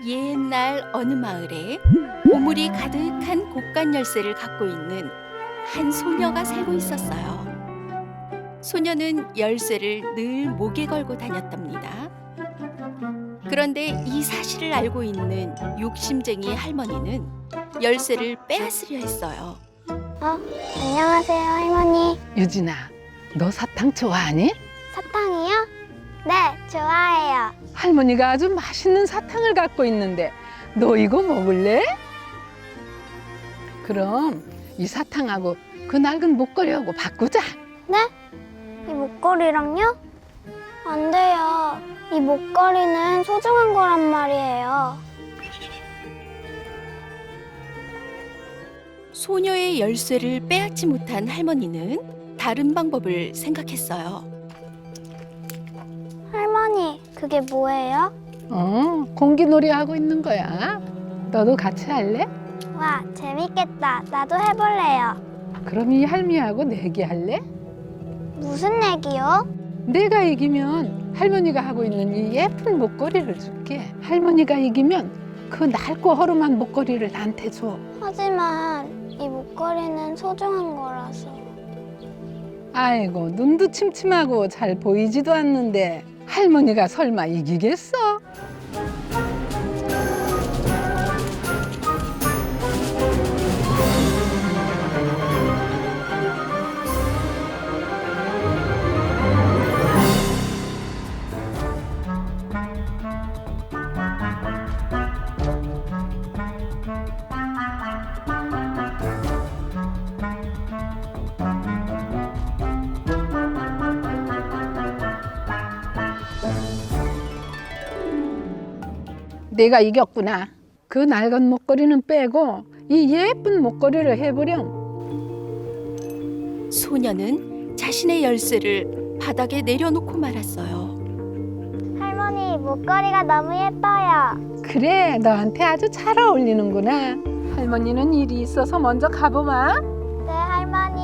옛날 어느 마을에 보물이 가득한 곡간 열쇠를 갖고 있는 한 소녀가 살고 있었어요. 소녀는 열쇠를 늘 목에 걸고 다녔답니다. 그런데 이 사실을 알고 있는 욕심쟁이 할머니는 열쇠를 빼앗으려 했어요. 안녕하세요, 할머니. 유진아, 너 사탕 좋아하니? 사탕이요? 네, 좋아해요. 할머니가 아주 맛있는 사탕을 갖고 있는데 너 이거 먹을래? 그럼 이 사탕하고 그 낡은 목걸이하고 바꾸자. 네? 이 목걸이랑요? 안 돼요. 이 목걸이는 소중한 거란 말이에요. 소녀의 열쇠를 빼앗지 못한 할머니는 다른 방법을 생각했어요. 할머니, 그게 뭐예요? 공기놀이 하고 있는 거야. 너도 같이 할래? 와, 재밌겠다. 나도 해볼래요. 그럼 이 할미하고 내기 할래? 무슨 내기요? 내가 이기면 할머니가 하고 있는 이 예쁜 목걸이를 줄게. 할머니가 이기면 그 낡고 허름한 목걸이를 나한테 줘. 하지만 이 목걸이는 소중한 거라서. 아이고, 눈도 침침하고 잘 보이지도 않는데 할머니가 설마 이기겠어? 내가 이겼구나. 그 낡은 목걸이는 빼고 이 예쁜 목걸이를 해보렴. 소녀는 자신의 열쇠를 바닥에 내려놓고 말았어요. 할머니, 목걸이가 너무 예뻐요. 그래, 너한테 아주 잘 어울리는구나. 할머니는 일이 있어서 먼저 가보마. 네, 할머니.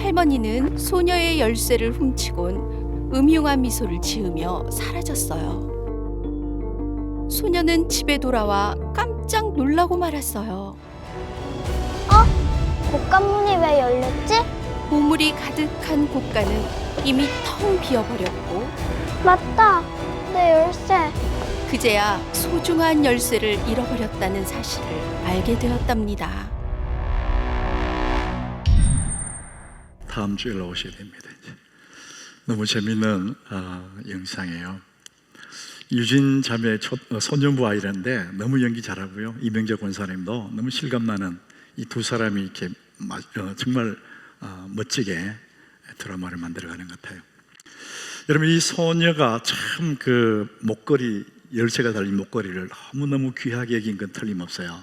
할머니는 소녀의 열쇠를 훔치곤 음흉한 미소를 지으며 사라졌어요. 소녀는 집에 돌아와 깜짝 놀라고 말았어요. 곡간문이 왜 열렸지? 보물이 가득한 곳간은 이미 텅 비어버렸고 맞다. 내 열쇠. 그제야 소중한 열쇠를 잃어버렸다는 사실을 알게 되었답니다. 다음 주에 오셔야 됩니다. 이제. 너무 재밌는 영상이에요. 유진 자매 소년부 아이란데 너무 연기 잘하고요. 이명재 권사님도 너무 실감나는 이 두 사람이 이렇게 정말 멋지게 드라마를 만들어가는 것 같아요. 여러분, 이 소녀가 참 그 목걸이, 열쇠가 달린 목걸이를 너무너무 귀하게 여긴 건 틀림없어요.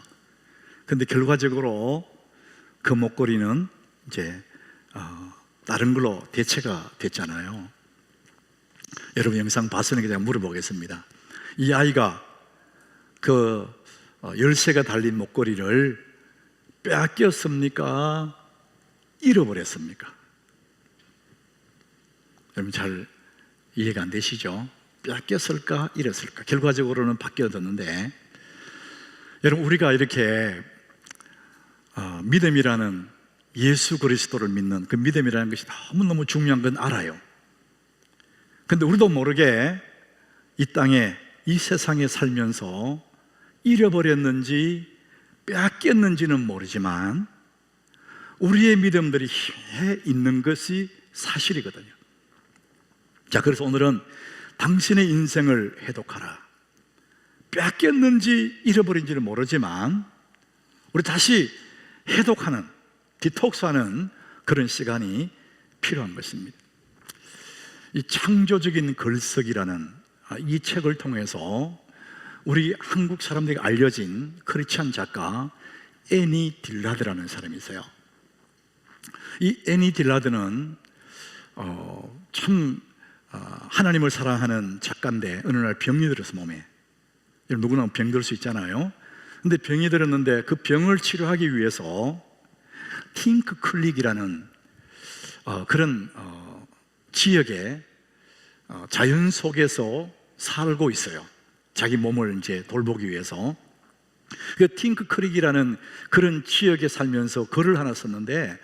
근데 결과적으로 그 목걸이는 이제 다른 걸로 대체가 됐잖아요. 여러분, 영상 봤으니까 제가 물어보겠습니다. 이 아이가 그 열쇠가 달린 목걸이를 빼앗겼습니까? 잃어버렸습니까? 여러분, 잘 이해가 안 되시죠? 빼앗겼을까? 잃었을까? 결과적으로는 바뀌어졌는데, 여러분, 우리가 이렇게 믿음이라는 예수 그리스도를 믿는 그 믿음이라는 것이 너무너무 중요한 건 알아요. 근데 우리도 모르게 이 땅에, 이 세상에 살면서 잃어버렸는지 빼앗겼는지는 모르지만 우리의 믿음들이 힘에 있는 것이 사실이거든요. 자, 그래서 오늘은 당신의 인생을 해독하라. 빼앗겼는지 잃어버린지는 모르지만 우리 다시 해독하는, 디톡스하는 그런 시간이 필요한 것입니다. 이 창조적인 글쓰기라는 이 책을 통해서 우리 한국 사람들에게 알려진 크리스찬 작가 애니 딜라드라는 사람이 있어요. 이 애니 딜라드는 참 하나님을 사랑하는 작가인데 어느 날 병이 들어서 몸에, 누구나 병 들 수 있잖아요. 근데 병이 들었는데 그 병을 치료하기 위해서 팅크 클릭이라는 그런 지역에 자연 속에서 살고 있어요. 자기 몸을 이제 돌보기 위해서. 그 팅크 크릭이라는 그런 지역에 살면서 글을 하나 썼는데,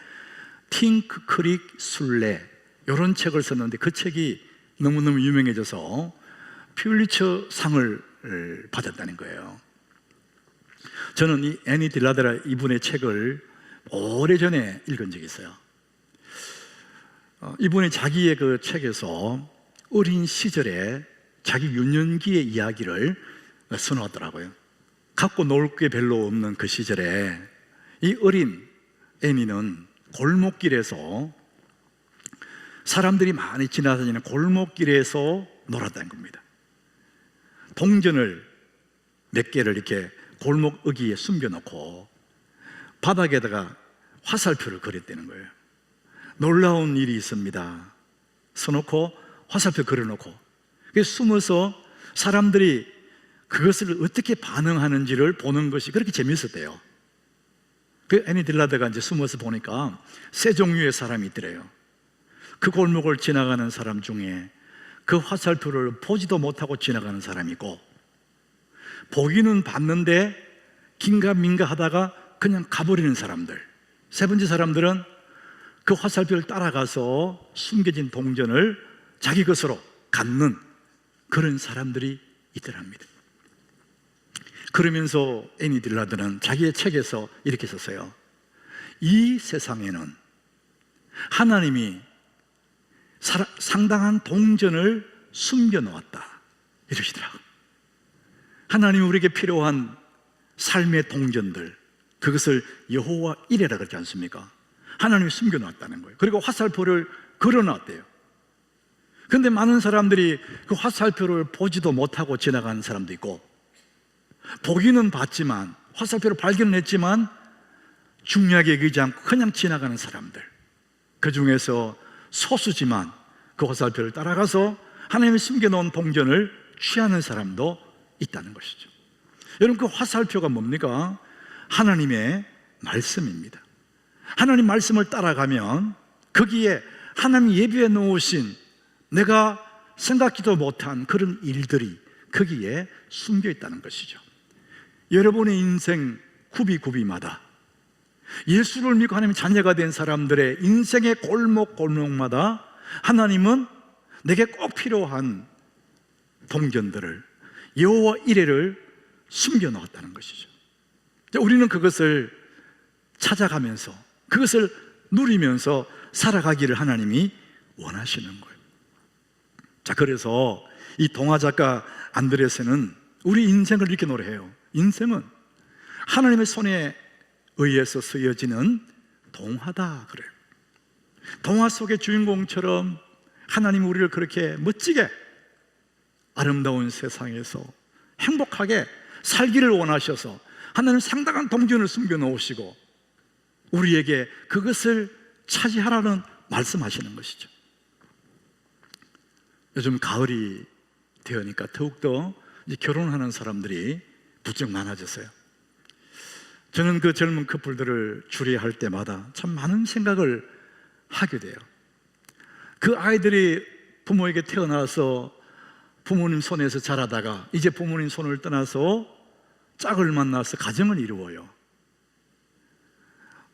팅크 크릭 순례, 이런 책을 썼는데 그 책이 너무너무 유명해져서 퓰리처 상을 받았다는 거예요. 저는 이 애니 딜라데라 이분의 책을 오래전에 읽은 적이 있어요. 이분이 자기의 그 책에서 어린 시절에 자기 유년기의 이야기를 써놓았더라고요. 갖고 놀 게 별로 없는 그 시절에 이 어린 애니는 골목길에서, 사람들이 많이 지나다니는 골목길에서 놀았다는 겁니다. 동전을 몇 개를 이렇게 골목 어귀에 숨겨놓고 바닥에다가 화살표를 그렸다는 거예요. 놀라운 일이 있습니다. 써놓고 화살표 그려놓고 숨어서 사람들이 그것을 어떻게 반응하는지를 보는 것이 그렇게 재미있었대요. 그 애니 딜라드가 이제 숨어서 보니까 세 종류의 사람이 있더래요. 그 골목을 지나가는 사람 중에 그 화살표를 보지도 못하고 지나가는 사람이 있고, 보기는 봤는데 긴가민가 하다가 그냥 가버리는 사람들. 세 번째 사람들은 그 화살표를 따라가서 숨겨진 동전을 자기 것으로 갖는 그런 사람들이 있더랍니다. 그러면서 애니 딜라드는 자기의 책에서 이렇게 썼어요. 이 세상에는 하나님이 상당한 동전을 숨겨놓았다, 이러시더라고요. 하나님이 우리에게 필요한 삶의 동전들, 그것을 여호와 이레라 그러지 않습니까? 하나님이 숨겨놨다는 거예요. 그리고 화살표를 걸어놨대요. 그런데 많은 사람들이 그 화살표를 보지도 못하고 지나가는 사람도 있고, 보기는 봤지만 화살표를 발견했지만 중요하게 여기지 않고 그냥 지나가는 사람들, 그 중에서 소수지만 그 화살표를 따라가서 하나님이 숨겨놓은 동전을 취하는 사람도 있다는 것이죠. 여러분, 그 화살표가 뭡니까? 하나님의 말씀입니다. 하나님 말씀을 따라가면 거기에 하나님이 예비해 놓으신 내가 생각지도 못한 그런 일들이 거기에 숨겨 있다는 것이죠. 여러분의 인생 구비구비마다, 예수를 믿고 하나님의 자녀가 된 사람들의 인생의 골목골목마다 하나님은 내게 꼭 필요한 동전들을, 여호와 이레를 숨겨 놓았다는 것이죠. 우리는 그것을 찾아가면서, 그것을 누리면서 살아가기를 하나님이 원하시는 거예요. 자, 그래서 이 동화 작가 안드레센은 우리 인생을 이렇게 노래해요. 인생은 하나님의 손에 의해서 쓰여지는 동화다, 그래요. 동화 속의 주인공처럼 하나님이 우리를 그렇게 멋지게 아름다운 세상에서 행복하게 살기를 원하셔서 하나님 상당한 동전을 숨겨 놓으시고 우리에게 그것을 차지하라는 말씀하시는 것이죠. 요즘 가을이 되니까 더욱더 이제 결혼하는 사람들이 부쩍 많아졌어요. 저는 그 젊은 커플들을 주례할 때마다 참 많은 생각을 하게 돼요. 그 아이들이 부모에게 태어나서 부모님 손에서 자라다가 이제 부모님 손을 떠나서 짝을 만나서 가정을 이루어요.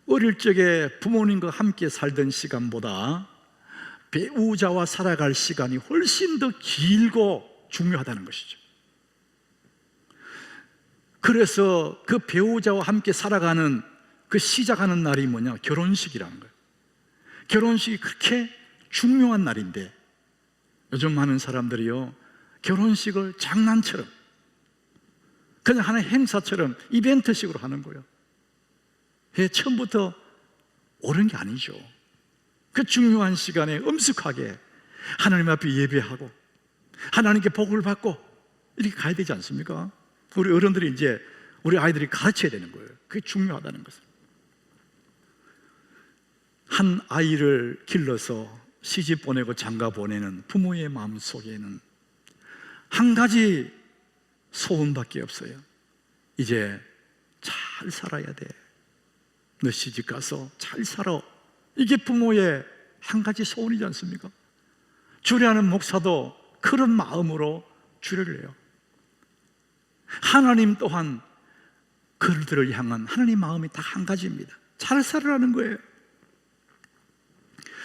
어릴 적에 부모님과 함께 살던 시간보다 배우자와 살아갈 시간이 훨씬 더 길고 중요하다는 것이죠. 그래서 그 배우자와 함께 살아가는 그 시작하는 날이 뭐냐? 결혼식이라는 거예요. 결혼식이 그렇게 중요한 날인데 요즘 많은 사람들이요, 결혼식을 장난처럼 그냥 하나의 행사처럼 이벤트식으로 하는 거예요. 처음부터 옳은 게 아니죠. 그 중요한 시간에 엄숙하게 하나님 앞에 예배하고 하나님께 복을 받고 이렇게 가야 되지 않습니까? 우리 어른들이 이제 우리 아이들이 가르쳐야 되는 거예요. 그게 중요하다는 것을. 한 아이를 길러서 시집 보내고 장가 보내는 부모의 마음 속에는 한 가지 소원밖에 없어요. 이제 잘 살아야 돼. 너 시집 가서 잘 살아. 이게 부모의 한 가지 소원이지 않습니까? 주례하는 목사도 그런 마음으로 주례를 해요. 하나님 또한 그들을 향한 하나님 마음이 다 한 가지입니다. 잘 살으라는 거예요.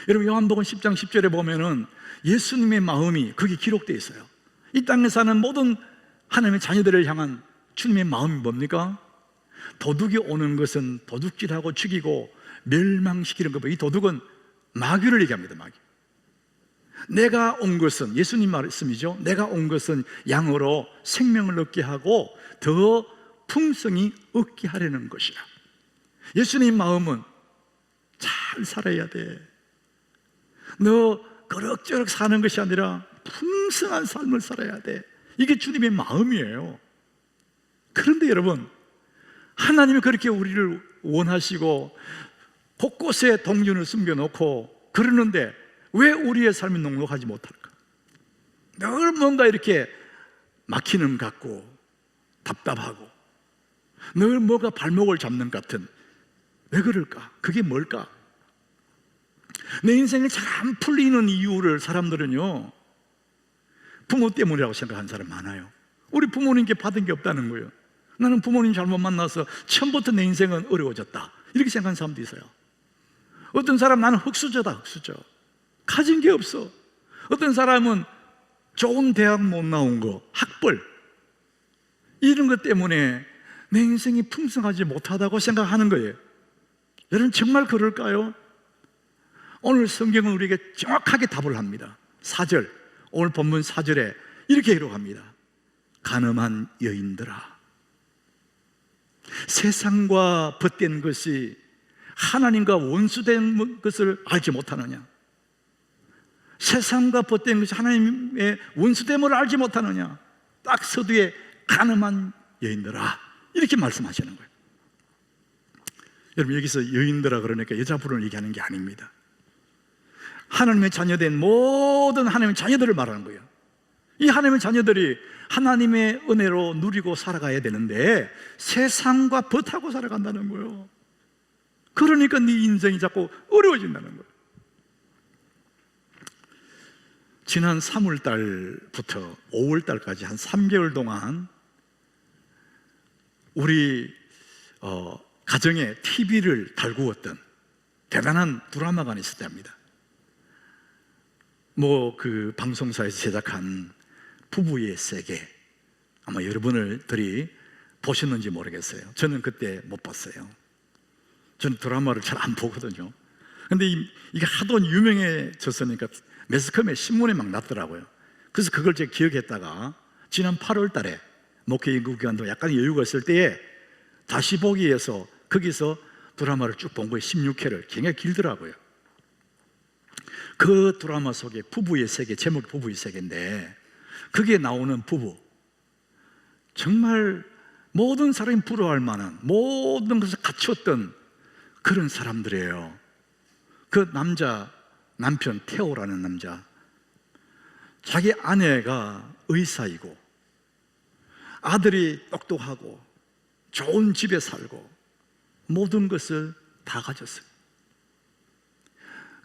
여러분, 요한복음 10장 10절에 보면은 예수님의 마음이 거기 기록되어 있어요. 이 땅에 사는 모든 하나님의 자녀들을 향한 주님의 마음이 뭡니까? 도둑이 오는 것은 도둑질하고 죽이고 멸망시키는 것. 이 도둑은 마귀를 얘기합니다. 마귀. 내가 온 것은, 예수님 말씀이죠, 내가 온 것은 양으로 생명을 얻게 하고 더 풍성히 얻게 하려는 것이라. 예수님 마음은 잘 살아야 돼. 너 그럭저럭 사는 것이 아니라 풍성한 삶을 살아야 돼. 이게 주님의 마음이에요. 그런데 여러분, 하나님이 그렇게 우리를 원하시고 곳곳에 동전을 숨겨놓고 그러는데 왜 우리의 삶이 녹록하지 못할까? 늘 뭔가 이렇게 막히는 것 같고 답답하고 늘 뭐가 발목을 잡는 것 같은, 왜 그럴까? 그게 뭘까? 내 인생이 잘 안 풀리는 이유를 사람들은요, 부모 때문이라고 생각하는 사람 많아요. 우리 부모님께 받은 게 없다는 거예요. 나는 부모님 잘못 만나서 처음부터 내 인생은 어려워졌다, 이렇게 생각하는 사람도 있어요. 어떤 사람, 나는 흙수저다, 흙수저. 가진 게 없어. 어떤 사람은 좋은 대학 못 나온 거, 학벌, 이런 것 때문에 내 인생이 풍성하지 못하다고 생각하는 거예요. 여러분, 정말 그럴까요? 오늘 성경은 우리에게 정확하게 답을 합니다. 4절, 오늘 본문 4절에 이렇게 기록합니다. 간음한 여인들아, 세상과 벗된 것이 하나님과 원수된 것을 알지 못하느냐? 세상과 벗된 것이 하나님의 원수됨을 알지 못하느냐? 딱 서두에 간음한 여인들아, 이렇게 말씀하시는 거예요. 여러분, 여기서 여인들아 그러니까 여자분을 얘기하는 게 아닙니다. 하나님의 자녀된 모든 하나님의 자녀들을 말하는 거예요. 이 하나님의 자녀들이 하나님의 은혜로 누리고 살아가야 되는데 세상과 벗하고 살아간다는 거예요. 그러니까 네 인생이 자꾸 어려워진다는 거예요. 지난 3월 달부터 5월 달까지 한 3개월 동안 우리 가정에 TV를 달구었던 대단한 드라마가 하나 있었답니다. 그 방송사에서 제작한 부부의 세계, 아마 여러분들이 보셨는지 모르겠어요. 저는 그때 못 봤어요. 저는 드라마를 잘 안 보거든요. 근데 이게 하도 유명해졌으니까 매스컴에 신문에 막 났더라고요. 그래서 그걸 제가 기억했다가 지난 8월 달에 목회 연구 기간도 약간 여유가 있을 때에 다시 보기 위해서 거기서 드라마를 쭉 본 거예요. 16회를. 굉장히 길더라고요. 그 드라마 속에 부부의 세계, 제목이 부부의 세계인데 거기에 나오는 부부, 정말 모든 사람이 부러워할 만한 모든 것을 갖췄던 그런 사람들이에요. 그 남편 태호라는 남자, 자기 아내가 의사이고 아들이 똑똑하고 좋은 집에 살고 모든 것을 다 가졌어요.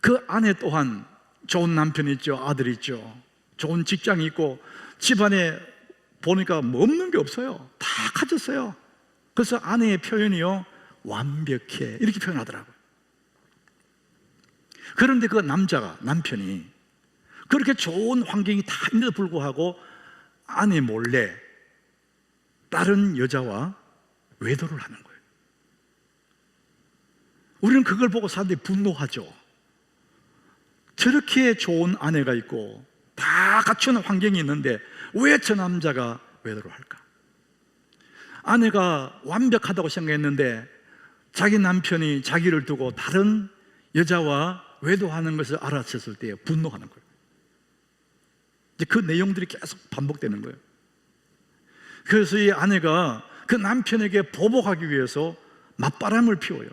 그 아내 또한 좋은 남편이 있죠, 아들이 있죠, 좋은 직장이 있고 집안에 보니까 뭐 없는 게 없어요. 다 가졌어요. 그래서 아내의 표현이요, 완벽해, 이렇게 표현하더라고요. 그런데 그 남편이 그렇게 좋은 환경이 다 있는데도 불구하고 아내 몰래 다른 여자와 외도를 하는 거예요. 우리는 그걸 보고 사람들이 분노하죠. 저렇게 좋은 아내가 있고 다 갖춘 환경이 있는데 왜 저 남자가 외도를 할까? 아내가 완벽하다고 생각했는데 자기 남편이 자기를 두고 다른 여자와 외도하는 것을 알아챘을 때 분노하는 거예요. 이제 그 내용들이 계속 반복되는 거예요. 그래서 이 아내가 그 남편에게 보복하기 위해서 맞바람을 피워요.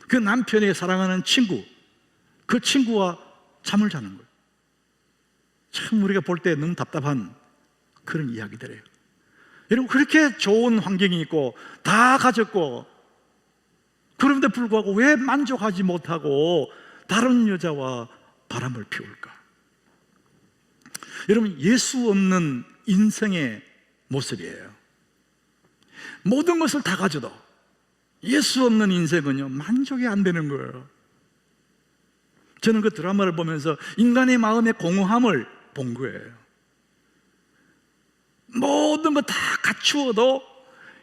그 남편의 사랑하는 친구, 그 친구와 잠을 자는 거예요. 참 우리가 볼 때 너무 답답한 그런 이야기들이에요. 여러분, 그렇게 좋은 환경이 있고 다 가졌고 그런데 불구하고 왜 만족하지 못하고 다른 여자와 바람을 피울까? 여러분, 예수 없는 인생의 모습이에요. 모든 것을 다 가져도 예수 없는 인생은요, 만족이 안 되는 거예요. 저는 그 드라마를 보면서 인간의 마음의 공허함을 본 거예요. 모든 거 다 갖추어도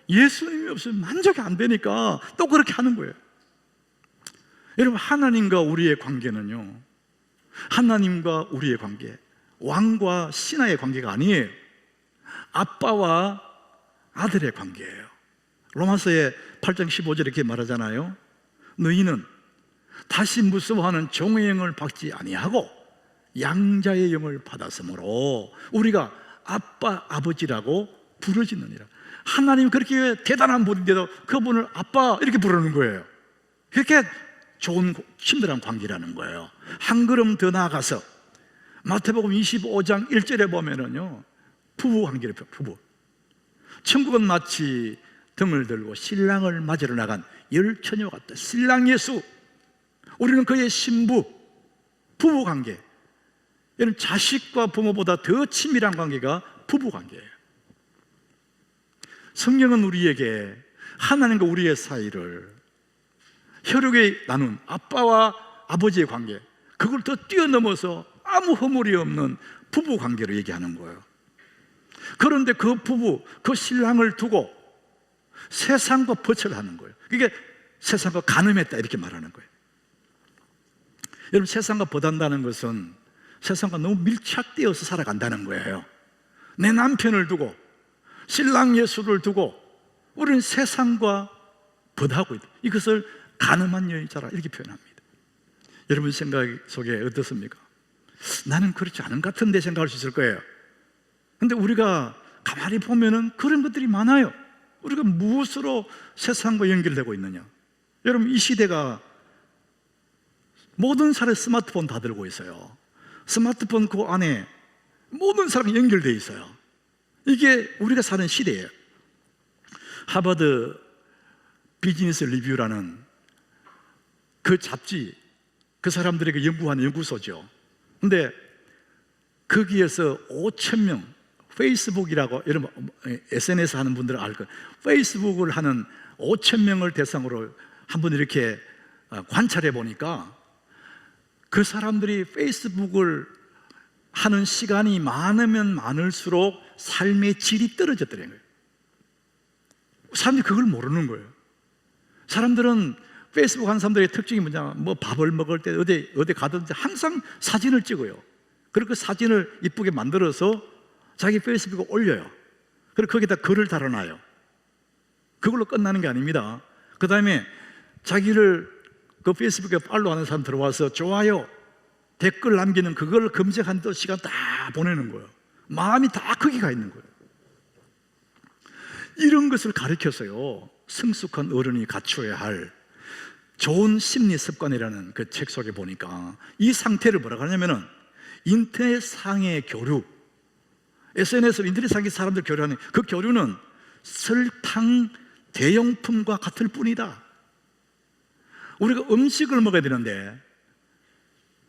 예수님이 없으면 만족이 안 되니까 또 그렇게 하는 거예요. 여러분, 하나님과 우리의 관계는요, 하나님과 우리의 관계, 왕과 신하의 관계가 아니에요. 아빠와 아들의 관계예요. 로마서의 8장 15절에 이렇게 말하잖아요. 너희는 다시 무서워하는 종의 영을 받지 아니하고 양자의 영을 받았으므로 우리가 아빠, 아버지라고 부르짖느니라. 하나님이 그렇게 대단한 분인데도 그분을 아빠 이렇게 부르는 거예요. 그렇게 좋은 친밀한 관계라는 거예요. 한 걸음 더 나아가서 마태복음 25장 1절에 보면은요, 부부 관계를 부부. 천국은 마치 등을 들고 신랑을 맞으러 나간 열 처녀와 같다. 신랑 예수, 우리는 그의 신부, 부부 관계. 이런 자식과 부모보다 더 친밀한 관계가 부부 관계예요. 성경은 우리에게 하나님과 우리의 사이를 혈육에 나눈 아빠와 아버지의 관계, 그걸 더 뛰어넘어서 아무 허물이 없는 부부 관계로 얘기하는 거예요. 그런데 그 부부, 그 신랑을 두고 세상과 버철하는 거예요. 그게 세상과 간음했다 이렇게 말하는 거예요. 여러분, 세상과 버단다는 것은 세상과 너무 밀착되어서 살아간다는 거예요. 내 남편을 두고 신랑 예수를 두고 우리는 세상과 버하고 있다. 이것을 간음한 여자라 이렇게 표현합니다. 여러분 생각 속에 어떻습니까? 나는 그렇지 않은 것 같은데 생각할 수 있을 거예요. 근데 우리가 가만히 보면은 그런 것들이 많아요. 우리가 무엇으로 세상과 연결되고 있느냐? 여러분, 이 시대가 모든 사람이 스마트폰 다 들고 있어요. 스마트폰 그 안에 모든 사람이 연결되어 있어요. 이게 우리가 사는 시대예요. 하버드 비즈니스 리뷰라는 그 잡지, 그 사람들에게 연구한 연구소죠. 근데 거기에서 5,000명, 페이스북이라고, 여러분 SNS 하는 분들은 알 거예요. 페이스북을 하는 5,000명을 대상으로 한번 이렇게 관찰해 보니까 그 사람들이 페이스북을 하는 시간이 많으면 많을수록 삶의 질이 떨어졌더라는 거예요. 사람들이 그걸 모르는 거예요. 사람들은 페이스북 하는 사람들의 특징이 뭐냐, 뭐 밥을 먹을 때 어디 가든지 항상 사진을 찍어요. 그리고 그 사진을 이쁘게 만들어서 자기 페이스북에 올려요. 그리고 거기다 글을 달아놔요. 그걸로 끝나는 게 아닙니다. 그 다음에 자기를 그 페이스북에 팔로우하는 사람 들어와서 좋아요, 댓글 남기는 그걸 검색한 또 시간 다 보내는 거예요. 마음이 다 거기 가 있는 거예요. 이런 것을 가르쳐서요, 성숙한 어른이 갖춰야 할 좋은 심리 습관이라는 그 책 속에 보니까 이 상태를 뭐라고 하냐면은 인터넷상의 교류, SNS 인터넷상의 사람들 교류하는 그 교류는 설탕 대용품과 같을 뿐이다. 우리가 음식을 먹어야 되는데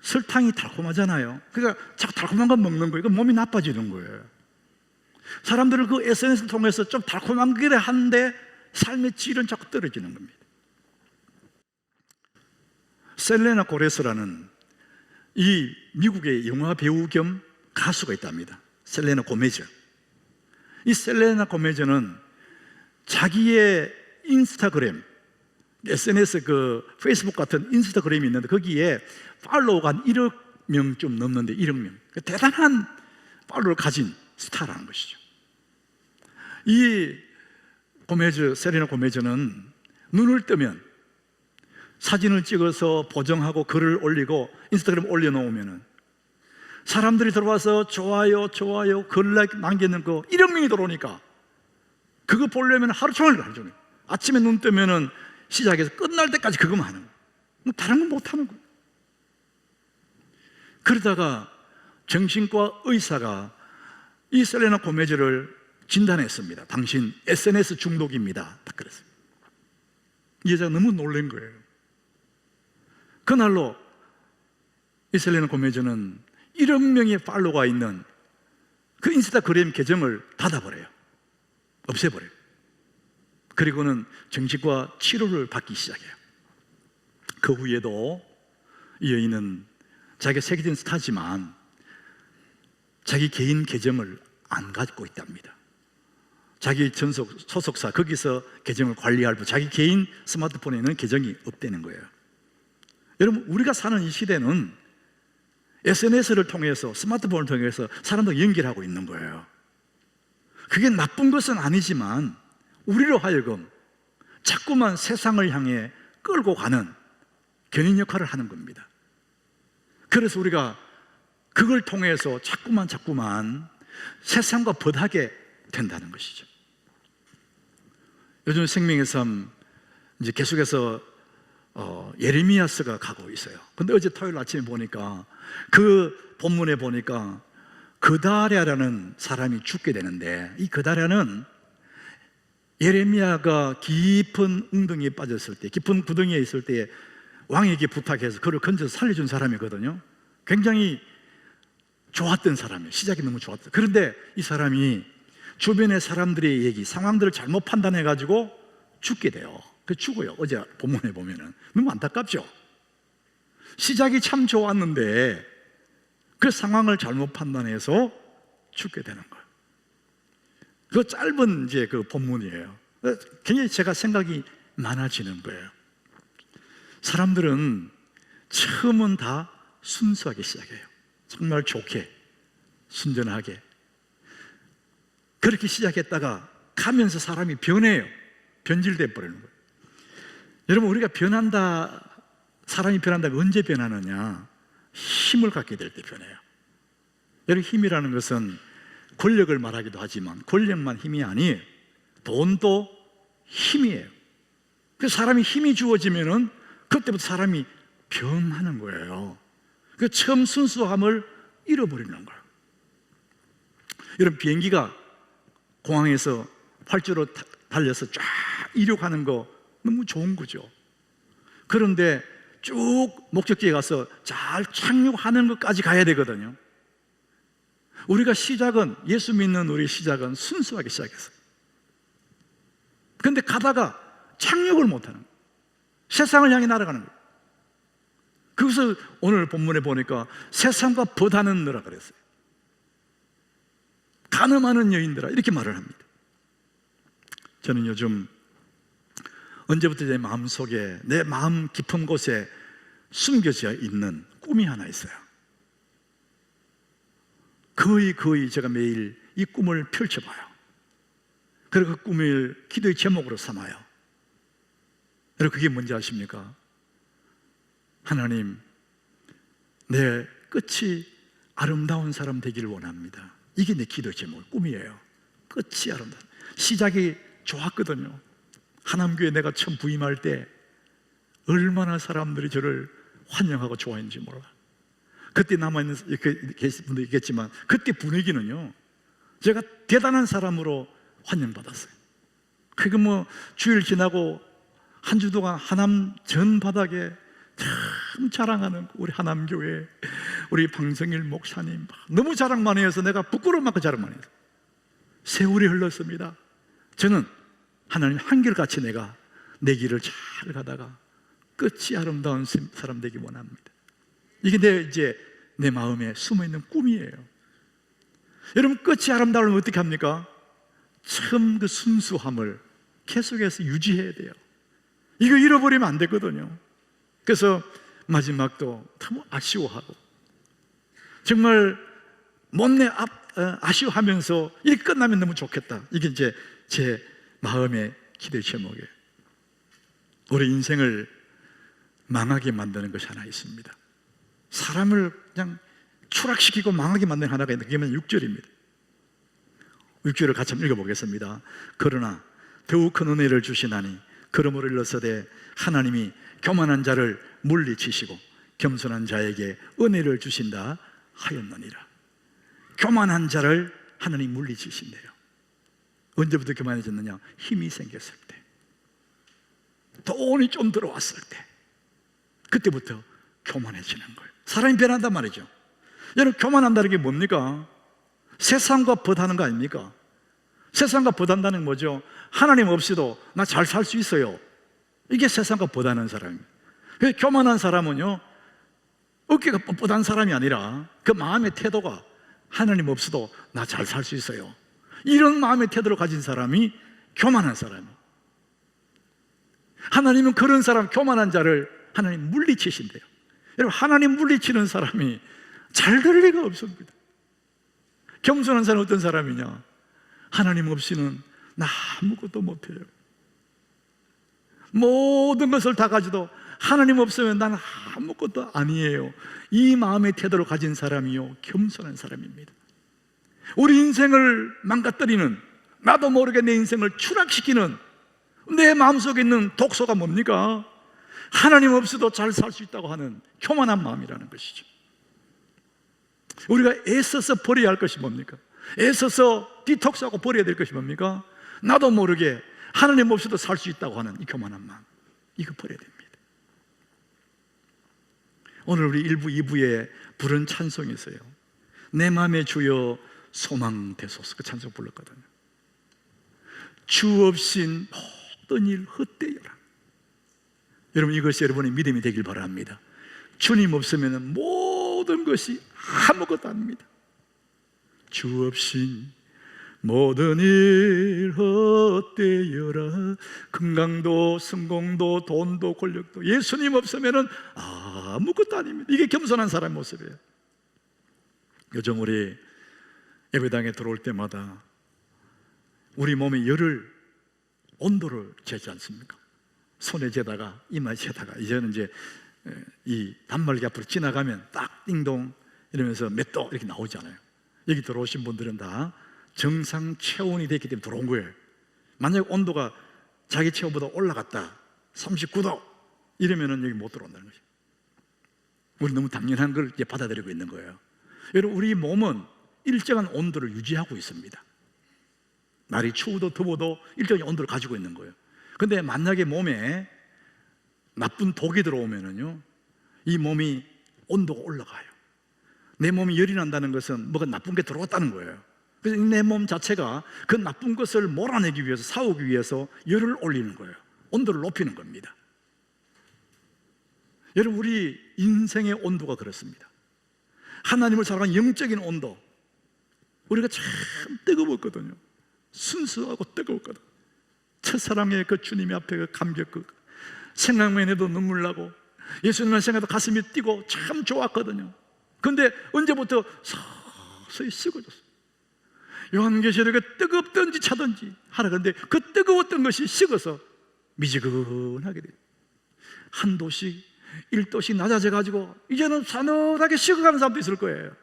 설탕이 달콤하잖아요. 그러니까 자꾸 달콤한 거 먹는 거예요. 몸이 나빠지는 거예요. 사람들은 그 SNS를 통해서 좀 달콤한 게 하는데 삶의 질은 자꾸 떨어지는 겁니다. 셀레나 고레스라는 이 미국의 영화 배우 겸 가수가 있답니다. 셀레나 고메즈. 이 셀레나 고메즈는 자기의 인스타그램, SNS 그 페이스북 같은 인스타그램이 있는데 거기에 팔로워가 한 1억 명 좀 넘는데 1억 명. 대단한 팔로워를 가진 스타라는 것이죠. 이 고메즈, 셀레나 고메즈는 눈을 뜨면 사진을 찍어서 보정하고 글을 올리고 인스타그램 올려놓으면 사람들이 들어와서 좋아요, 좋아요, 글 남기는 거 1억 명이 들어오니까 그거 보려면 하루 종일 하죠. 아침에 눈 뜨면은 시작해서 끝날 때까지 그거만 하는 거예요. 다른 건 못 하는 거예요. 그러다가 정신과 의사가 이 셀레나 고메즈를 진단했습니다. 당신 SNS 중독입니다. 딱 그랬어요. 이 여자가 너무 놀란 거예요. 그날로 이 셀레나 고메즈는 1억 명의 팔로워가 있는 그 인스타그램 계정을 닫아버려요. 없애버려요. 그리고는 정신과 치료를 받기 시작해요. 그 후에도 이 여인은 자기가 세계적인 스타지만 자기 개인 계정을 안 가지고 있답니다. 자기 전속 소속사 거기서 계정을 관리할 뿐 자기 개인 스마트폰에는 계정이 없다는 거예요. 여러분, 우리가 사는 이 시대는 SNS를 통해서, 스마트폰을 통해서 사람들 연결하고 있는 거예요. 그게 나쁜 것은 아니지만 우리로 하여금 자꾸만 세상을 향해 끌고 가는 견인 역할을 하는 겁니다. 그래서 우리가 그걸 통해서 자꾸만 세상과 벗하게 된다는 것이죠. 요즘 생명의 삶 이제 계속해서 예레미야서가 가고 있어요. 근데 어제 토요일 아침에 보니까 그 본문에 보니까 그다랴라는 사람이 죽게 되는데, 이 그다랴는 예레미야가 깊은 웅덩이에 빠졌을 때, 깊은 구덩이에 있을 때 왕에게 부탁해서 그를 건져서 살려준 사람이거든요. 굉장히 좋았던 사람이에요. 시작이 너무 좋았어요. 그런데 이 사람이 주변의 사람들의 얘기, 상황들을 잘못 판단해가지고 죽게 돼요. 그 죽어요. 어제 본문에 보면은. 너무 안타깝죠? 시작이 참 좋았는데 그 상황을 잘못 판단해서 죽게 되는 거예요. 그 짧은 이제 그 본문이에요. 굉장히 제가 생각이 많아지는 거예요. 사람들은 처음은 다 순수하게 시작해요. 정말 좋게, 순전하게. 그렇게 시작했다가 가면서 사람이 변해요. 변질돼 버리는 거예요. 여러분, 우리가 변한다, 사람이 변한다가 언제 변하느냐? 힘을 갖게 될 때 변해요. 여러분, 힘이라는 것은 권력을 말하기도 하지만 권력만 힘이 아니에요. 돈도 힘이에요. 그래서 사람이 힘이 주어지면은 그때부터 사람이 변하는 거예요. 그 처음 순수함을 잃어버리는 거예요. 여러분, 비행기가 공항에서 활주로 달려서 쫙 이륙하는 거 너무 좋은 거죠. 그런데 쭉 목적지에 가서 잘 착륙하는 것까지 가야 되거든요. 우리가 시작은, 예수 믿는 우리 시작은 순수하게 시작했어요. 그런데 가다가 착륙을 못하는 거예요. 세상을 향해 날아가는 거예요. 그래서 오늘 본문에 보니까 세상과 벗하는 너라 그랬어요. 가늠하는 여인들아, 이렇게 말을 합니다. 저는 요즘 언제부터 내 마음속에, 내 마음 깊은 곳에 숨겨져 있는 꿈이 하나 있어요. 거의 제가 매일 이 꿈을 펼쳐봐요. 그리고 그 꿈을 기도의 제목으로 삼아요. 여러분, 그게 뭔지 아십니까? 하나님, 내 끝이 아름다운 사람 되기를 원합니다. 이게 내 기도 제목, 꿈이에요. 끝이 아름다운. 시작이 좋았거든요. 하남교회 내가 처음 부임할 때 얼마나 사람들이 저를 환영하고 좋아했는지 몰라. 그때 남아있는 계신 분도 있겠지만 그때 분위기는요, 제가 대단한 사람으로 환영받았어요. 그게 뭐 주일 지나고 한 주 동안 하남 전 바닥에 참 자랑하는 우리 하남교회 우리 방성일 목사님 너무 자랑 많이 해서 내가 부끄러운 만큼 자랑 많이 했어요. 세월이 흘렀습니다. 저는 하나님 한결같이 내가 내 길을 잘 가다가 끝이 아름다운 사람 되기 원합니다. 이게 내 마음에 숨어있는 꿈이에요. 여러분, 끝이 아름다우면 어떻게 합니까? 처음 그 순수함을 계속해서 유지해야 돼요. 이거 잃어버리면 안 되거든요. 그래서 마지막도 너무 아쉬워하고 정말 못내 아쉬워하면서 이게 끝나면 너무 좋겠다. 이게 이제 제 마음의 기도의 제목이에요. 우리 인생을 망하게 만드는 것이 하나 있습니다. 사람을 그냥 추락시키고 망하게 만드는 하나가 있는데 그게 6절입니다. 6절을 같이 한번 읽어보겠습니다. 그러나 더욱 큰 은혜를 주시나니 그러므로 일러서되 하나님이 교만한 자를 물리치시고 겸손한 자에게 은혜를 주신다 하였느니라. 교만한 자를 하나님 물리치신대요. 언제부터 교만해졌느냐? 힘이 생겼을 때, 돈이 좀 들어왔을 때, 그때부터 교만해지는 거예요. 사람이 변한단 말이죠. 여러분, 교만한다는 게 뭡니까? 세상과 벗하는 거 아닙니까? 세상과 보단다는 뭐죠? 하나님 없이도 나 잘 살 수 있어요. 이게 세상과 보다는 사람입니다. 교만한 사람은요, 어깨가 뻣뻣한 사람이 아니라 그 마음의 태도가 하나님 없어도 나 잘 살 수 있어요. 이런 마음의 태도를 가진 사람이 교만한 사람이에요. 하나님은 그런 사람, 교만한 자를 하나님 물리치신대요. 여러분, 하나님 물리치는 사람이 잘 될 리가 없습니다. 겸손한 사람은 어떤 사람이냐? 하나님 없이는 나 아무것도 못해요. 모든 것을 다 가지도 하나님 없으면 나는 아무것도 아니에요. 이 마음의 태도를 가진 사람이요, 겸손한 사람입니다. 우리 인생을 망가뜨리는, 나도 모르게 내 인생을 추락시키는 내 마음속에 있는 독소가 뭡니까? 하나님 없이도 잘 살 수 있다고 하는 교만한 마음이라는 것이죠. 우리가 애써서 버려야 할 것이 뭡니까? 애써서 디톡스하고 버려야 될 것이 뭡니까? 나도 모르게 하나님 없이도 살 수 있다고 하는 이 교만한 마음, 이거 버려야 됩니다. 오늘 우리 1부, 2부에 부른 찬송이 있어요. 내 마음의 주여 소망 되소서. 그 찬송 불렀거든요. 주 없인 모든 일 헛되여라. 여러분, 이것이 여러분의 믿음이 되길 바랍니다. 주님 없으면 모든 것이 아무것도 아닙니다. 주 없인 모든 일 헛되여라. 건강도 성공도 돈도 권력도 예수님 없으면 아무것도 아닙니다. 이게 겸손한 사람의 모습이에요. 요즘 우리 예배당에 들어올 때마다 우리 몸의 열을, 온도를 재지 않습니까? 손에 재다가 이마에 재다가, 이제는 이제 이 단말기 앞으로 지나가면 딱 띵동 이러면서 몇 도 이렇게 나오잖아요. 여기 들어오신 분들은 다 정상 체온이 됐기 때문에 들어온 거예요. 만약 온도가 자기 체온보다 올라갔다 39도 이러면은 여기 못 들어온다는 거죠. 우리 너무 당연한 걸 이제 받아들이고 있는 거예요. 여러분, 우리 몸은 일정한 온도를 유지하고 있습니다. 날이 추워도 더워도 일정한 온도를 가지고 있는 거예요. 근데 만약에 몸에 나쁜 독이 들어오면은요, 이 몸이 온도가 올라가요. 내 몸이 열이 난다는 것은 뭐가 나쁜 게 들어왔다는 거예요. 그래서 내 몸 자체가 그 나쁜 것을 몰아내기 위해서, 사오기 위해서 열을 올리는 거예요. 온도를 높이는 겁니다. 여러분, 우리 인생의 온도가 그렇습니다. 하나님을 사랑하는 영적인 온도, 우리가 참 뜨거웠거든요. 순수하고 뜨거웠거든. 첫사랑의 그 주님의 앞에 그 감격, 그 생각만 해도 눈물 나고 예수님만 생각해도 가슴이 뛰고 참 좋았거든요. 그런데 언제부터 서서히 식어졌어요. 요한계시록에 뜨겁든지 차든지 하라. 그런데 그 뜨거웠던 것이 식어서 미지근하게 돼요. 한 도씩 1도씩 낮아져 가지고 이제는 사늘하게 식어가는 사람도 있을 거예요.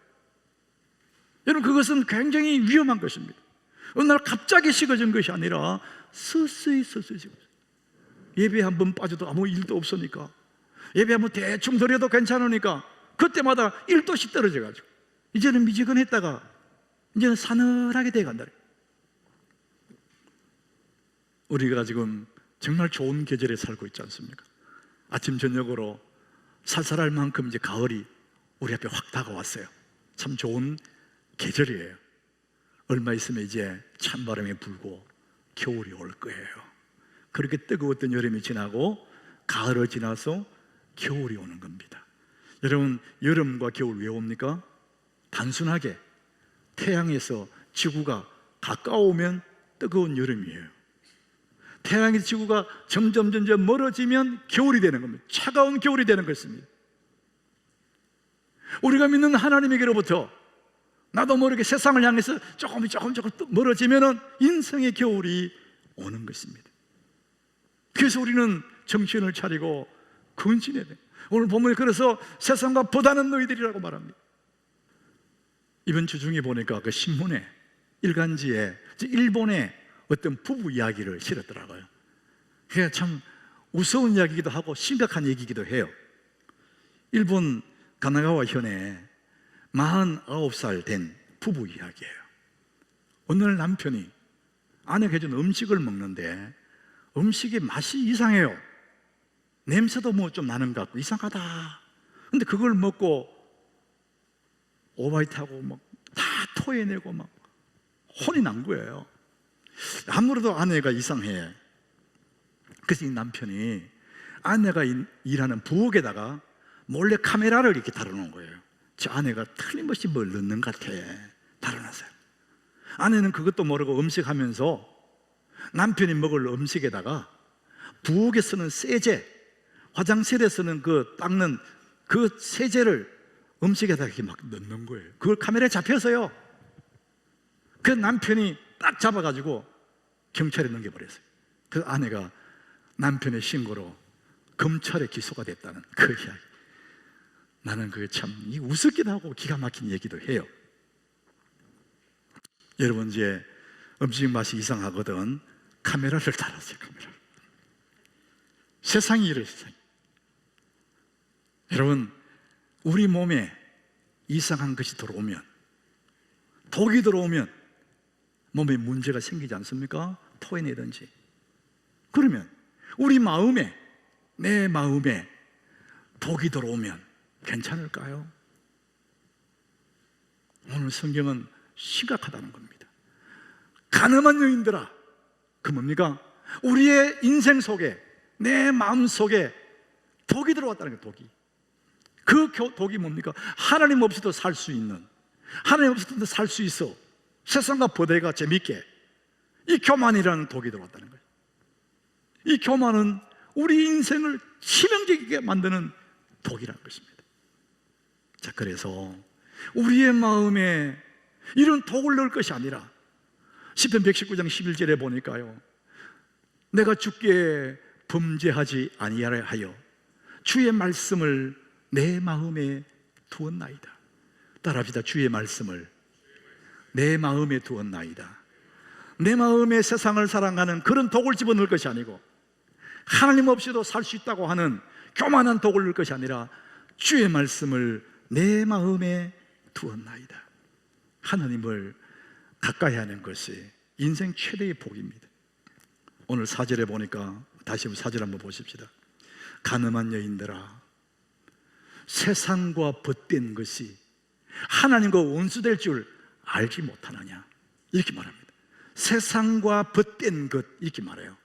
여러분, 그것은 굉장히 위험한 것입니다. 어느 날 갑자기 식어진 것이 아니라 서서히 식어져요. 예배 한 번 빠져도 아무 일도 없으니까, 예배 한 번 대충 드려도 괜찮으니까 그때마다 1도씩 떨어져 가지고 이제는 미지근했다가 이제는 사늘하게 돼 간다. 우리가 지금 정말 좋은 계절에 살고 있지 않습니까? 아침 저녁으로 살살할 만큼 이제 가을이 우리 앞에 확 다가왔어요. 참 좋은 계절이에요. 얼마 있으면 이제 찬바람이 불고 겨울이 올 거예요. 그렇게 뜨거웠던 여름이 지나고 가을을 지나서 겨울이 오는 겁니다. 여러분, 여름과 겨울 왜 옵니까? 단순하게 태양에서 지구가 가까우면 뜨거운 여름이에요. 태양의 지구가 점점 멀어지면 겨울이 되는 겁니다. 차가운 겨울이 되는 것입니다. 우리가 믿는 하나님에게로부터 나도 모르게 세상을 향해서 조금 멀어지면 인생의 겨울이 오는 것입니다. 그래서 우리는 정신을 차리고 근신해야 돼요. 오늘 본문에 그래서 세상과 보다는 너희들이라고 말합니다. 이번 주 중에 보니까 그 신문에, 일간지에 일본의 어떤 부부 이야기를 실었더라고요. 그게 참 우스운 이야기이기도 하고 심각한 얘기이기도 해요. 일본 가나가와 현에 49살 된 부부 이야기예요. 어느 날 남편이 아내가 해준 음식을 먹는데 음식의 맛이 이상해요. 냄새도 뭐 좀 나는 것 같고 이상하다. 근데 그걸 먹고 오바이트하고 막 다 토해내고 막 혼이 난 거예요. 아무래도 아내가 이상해. 그래서 이 남편이 아내가 일하는 부엌에다가 몰래 카메라를 이렇게 달아놓은 거예요. 저 아내가 틀림없이 뭘 넣는 것 같아. 달아놨어요. 아내는 그것도 모르고 음식하면서 남편이 먹을 음식에다가 부엌에 쓰는 세제, 화장실에 쓰는 그 닦는 그 세제를 음식에다 이렇게 막 넣는 거예요. 그걸 카메라에 잡혀서요. 그 남편이 딱 잡아가지고 경찰에 넘겨버렸어요. 그 아내가 남편의 신고로 검찰에 기소가 됐다는 그 이야기. 나는 그게 참 우습기도 하고 기가 막힌 얘기도 해요. 여러분, 이제 음식 맛이 이상하거든 카메라를 달았어요. 카메라. 세상이 이래. 세상이. 여러분, 우리 몸에 이상한 것이 들어오면, 독이 들어오면 몸에 문제가 생기지 않습니까? 토해내든지. 그러면 우리 마음에, 내 마음에 독이 들어오면 괜찮을까요? 오늘 성경은 심각하다는 겁니다. 가늠한 여인들아, 그 뭡니까? 우리의 인생 속에, 내 마음 속에 독이 들어왔다는 거예요. 독이. 그 독이 뭡니까? 하나님 없이도 살 수 있는, 하나님 없이도 살 수 있어. 세상과 보대가 재밌게. 이 교만이라는 독이 들어왔다는 거예요. 이 교만은 우리 인생을 치명적이게 만드는 독이라는 것입니다. 자, 그래서 우리의 마음에 이런 독을 넣을 것이 아니라 시편 119장 11절에 보니까요, 내가 주께 범죄하지 아니하려 하여 주의 말씀을 내 마음에 두었나이다. 따라합시다. 주의 말씀을 내 마음에 두었나이다. 내 마음에 세상을 사랑하는 그런 독을 집어넣을 것이 아니고, 하나님 없이도 살 수 있다고 하는 교만한 독을 넣을 것이 아니라 주의 말씀을 내 마음에 두었나이다. 하나님을 가까이 하는 것이 인생 최대의 복입니다. 오늘 4절에 보니까, 다시 4절 한번 보십시다. 가늠한 여인들아, 세상과 벗된 것이 하나님과 원수될 줄 알지 못하느냐, 이렇게 말합니다. 세상과 벗된 것, 이렇게 말해요.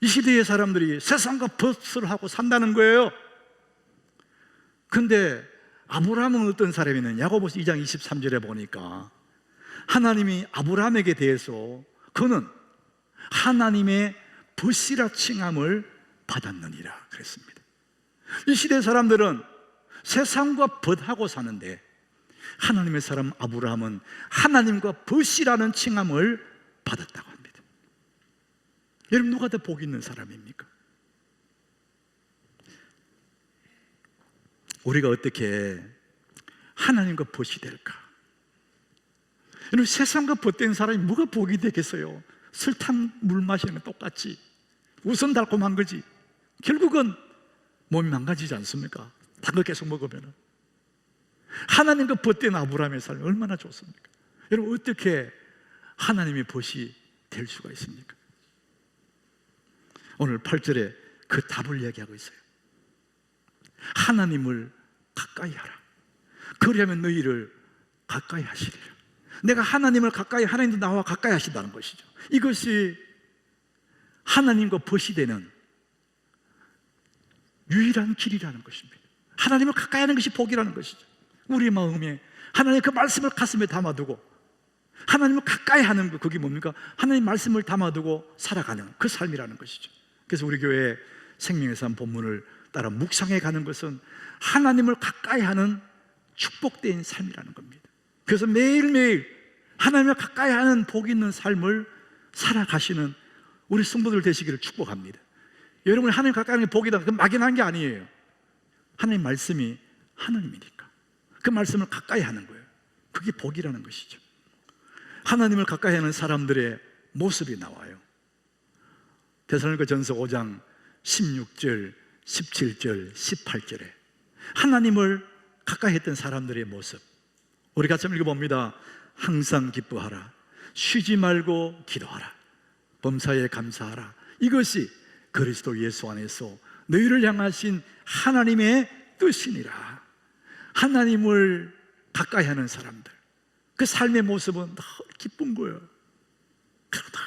이 시대의 사람들이 세상과 벗을 하고 산다는 거예요. 근데 아브라함은 어떤 사람이냐? 야고보서 2장 23절에 보니까 하나님이 아브라함에게 대해서 그는 하나님의 벗이라 칭함을 받았느니라 그랬습니다. 이 시대 사람들은 세상과 벗하고 사는데, 하나님의 사람 아브라함은 하나님과 벗이라는 칭함을 받았다고 합니다. 여러분, 누가 더 복 있는 사람입니까? 우리가 어떻게 하나님과 벗이 될까? 여러분, 세상과 벗된 사람이 뭐가 복이 되겠어요? 설탕 물 마시는 건 똑같지. 우선 달콤한 거지. 결국은 몸이 망가지지 않습니까? 단 거 계속 먹으면. 하나님과 벗된 아브라함의 삶이 얼마나 좋습니까? 여러분, 어떻게 하나님의 벗이 될 수가 있습니까? 오늘 8절에 그 답을 이야기하고 있어요. 하나님을 가까이 하라. 그리하면 너희를 가까이 하시리라. 내가 하나님을 가까이, 하나님도 나와 가까이 하신다는 것이죠. 이것이 하나님과 벗이 되는 유일한 길이라는 것입니다. 하나님을 가까이 하는 것이 복이라는 것이죠. 우리 마음에 하나님의 그 말씀을 가슴에 담아두고 하나님을 가까이 하는 것, 그게 뭡니까? 하나님 말씀을 담아두고 살아가는 그 삶이라는 것이죠. 그래서 우리 교회 생명의 삶 본문을 따라 묵상해 가는 것은 하나님을 가까이 하는 축복된 삶이라는 겁니다. 그래서 매일매일 하나님을 가까이 하는 복 있는 삶을 살아가시는 우리 성도들 되시기를 축복합니다. 여러분이 하나님 가까이 하는 게 복이다, 그건 막연한 게 아니에요. 하나님 말씀이 하나님이니까 그 말씀을 가까이 하는 거예요. 그게 복이라는 것이죠. 하나님을 가까이 하는 사람들의 모습이 나와요. 데살로니가전서 5장 16절, 17절, 18절에 하나님을 가까이 했던 사람들의 모습, 우리 같이 한번 읽어봅니다. 항상 기뻐하라, 쉬지 말고 기도하라, 범사에 감사하라. 이것이 그리스도 예수 안에서 너희를 향하신 하나님의 뜻이니라. 하나님을 가까이 하는 사람들, 그 삶의 모습은 늘 기쁜 거예요.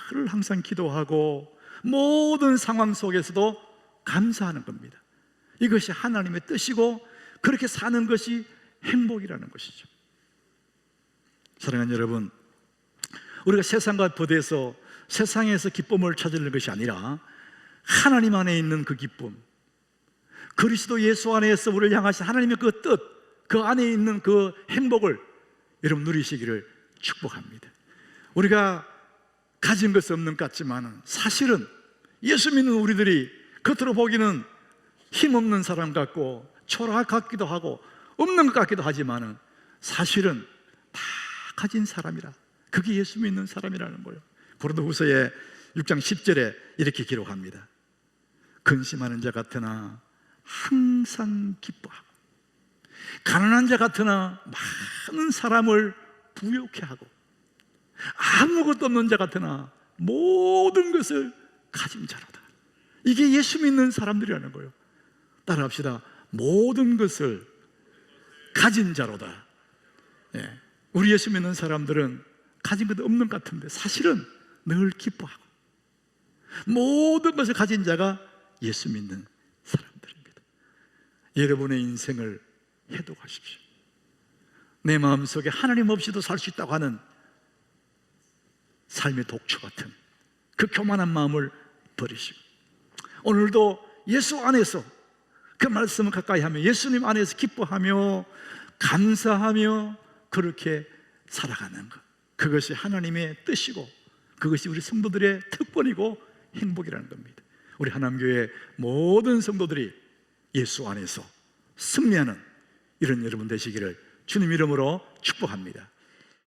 늘 항상 기도하고 모든 상황 속에서도 감사하는 겁니다. 이것이 하나님의 뜻이고 그렇게 사는 것이 행복이라는 것이죠. 사랑하는 여러분, 우리가 세상과 부대에서 세상에서 기쁨을 찾으려는 것이 아니라 하나님 안에 있는 그 기쁨, 그리스도 예수 안에서 우리를 향하신 하나님의 그 뜻, 그 안에 있는 그 행복을 여러분 누리시기를 축복합니다. 우리가 가진 것은 없는 것 같지만 사실은 예수 믿는 우리들이 겉으로 보기는 힘없는 사람 같고 초라할 것 같기도 하고 없는 것 같기도 하지만 사실은 다 가진 사람이라, 그게 예수 믿는 사람이라는 거예요. 고린도후서의 6장 10절에 이렇게 기록합니다. 근심하는 자 같으나 항상 기뻐하고 가난한 자 같으나 많은 사람을 부욕해 하고 아무것도 없는 자 같으나 모든 것을 가진 자로다. 이게 예수 믿는 사람들이라는 거예요. 따라합시다. 모든 것을 가진 자로다. 예. 우리 예수 믿는 사람들은 가진 것도 없는 것 같은데 사실은 늘 기뻐하고 모든 것을 가진 자가 예수 믿는 사람들입니다. 여러분의 인생을 해독하십시오. 내 마음속에 하나님 없이도 살 수 있다고 하는 삶의 독초 같은 그 교만한 마음을 버리시고 오늘도 예수 안에서 그 말씀을 가까이 하며 예수님 안에서 기뻐하며 감사하며 그렇게 살아가는 것, 그것이 하나님의 뜻이고 그것이 우리 성도들의 특권이고 행복이라는 겁니다. 우리 하나님교회 모든 성도들이 예수 안에서 승리하는 이런 여러분 되시기를 주님 이름으로 축복합니다.